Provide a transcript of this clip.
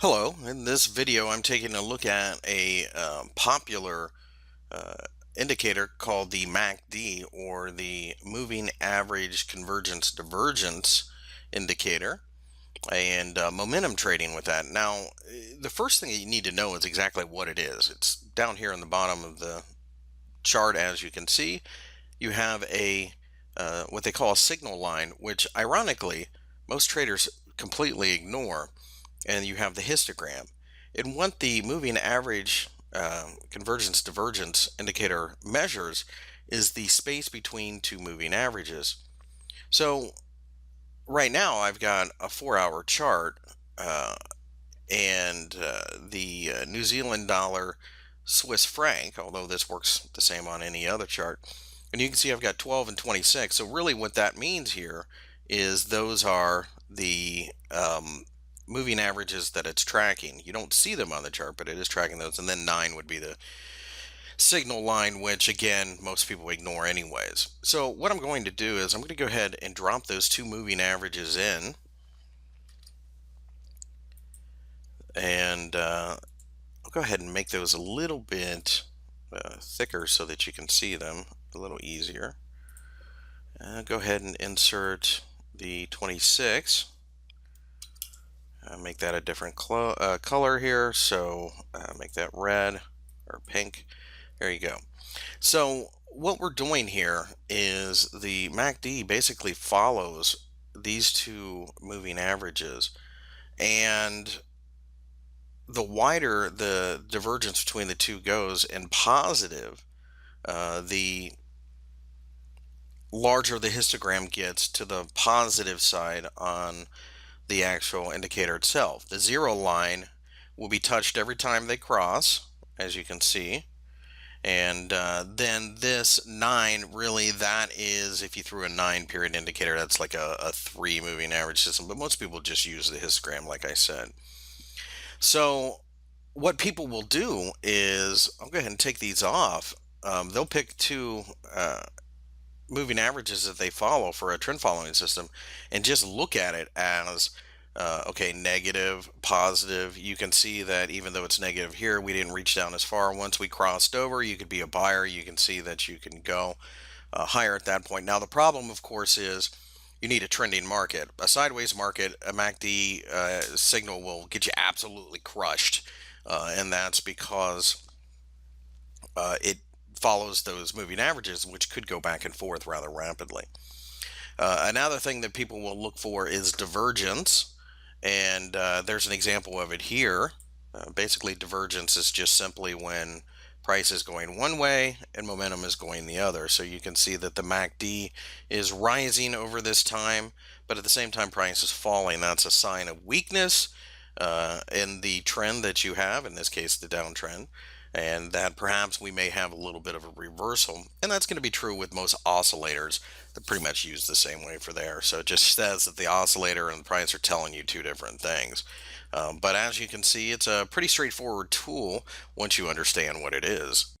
Hello, in this video I'm taking a look at a popular uh, indicator called the MACD, or the Moving Average Convergence Divergence indicator, and momentum trading with that. Now, the first thing that you need to know is exactly what it is. It's down here on the bottom of the chart. As you can see, you have a what they call a signal line, which ironically most traders completely ignore, and you have the histogram. And what the moving average convergence divergence indicator measures is the space between two moving averages. So right now I've got a 4 hour chart, uh, and the New Zealand dollar, Swiss franc, although this works the same on any other chart. And you can see I've got 12 and 26. So really what that means here is those are the moving averages that it's tracking. You don't see them on the chart, but it is tracking those. And then 9 would be the signal line, which again, most people ignore anyways. So what I'm going to do is I'm going to go ahead and drop those two moving averages in. And I'll go ahead and make those a little bit thicker so that you can see them a little easier. Go ahead and insert the 26. Make that a different color here. So make that red or pink. There you go. So what we're doing here is the MACD basically follows these two moving averages, and the wider the divergence between the two goes in positive, the larger the histogram gets to the positive side on the actual indicator itself. The zero line will be touched every time they cross, as you can see. And then this 9, really, that is, if you threw a 9 period indicator, that's like a 3 moving average system. But most people just use the histogram, like I said. So what people will do is, I'll go ahead and take these off. They'll pick two moving averages that they follow for a trend following system and just look at it as okay, negative, positive. You can see that even though it's negative here, we didn't reach down as far. Once we crossed over, you could be a buyer. You can see that you can go higher at that point. Now, the problem, of course, is you need a trending market. A sideways market, a MACD signal will get you absolutely crushed. And that's because it follows those moving averages, which could go back and forth rather rapidly. Another thing that people will look for is divergence. And there's an example of it here. Basically, divergence is just simply when price is going one way and momentum is going the other. So you can see that the MACD is rising over this time, but at the same time price is falling. That's a sign of weakness in the trend that you have, in this case the downtrend, and that perhaps we may have a little bit of a reversal. And that's going to be true with most oscillators. They're pretty much used the same way for there. So it just says that the oscillator and the price are telling you two different things. But as you can see, it's a pretty straightforward tool once you understand what it is.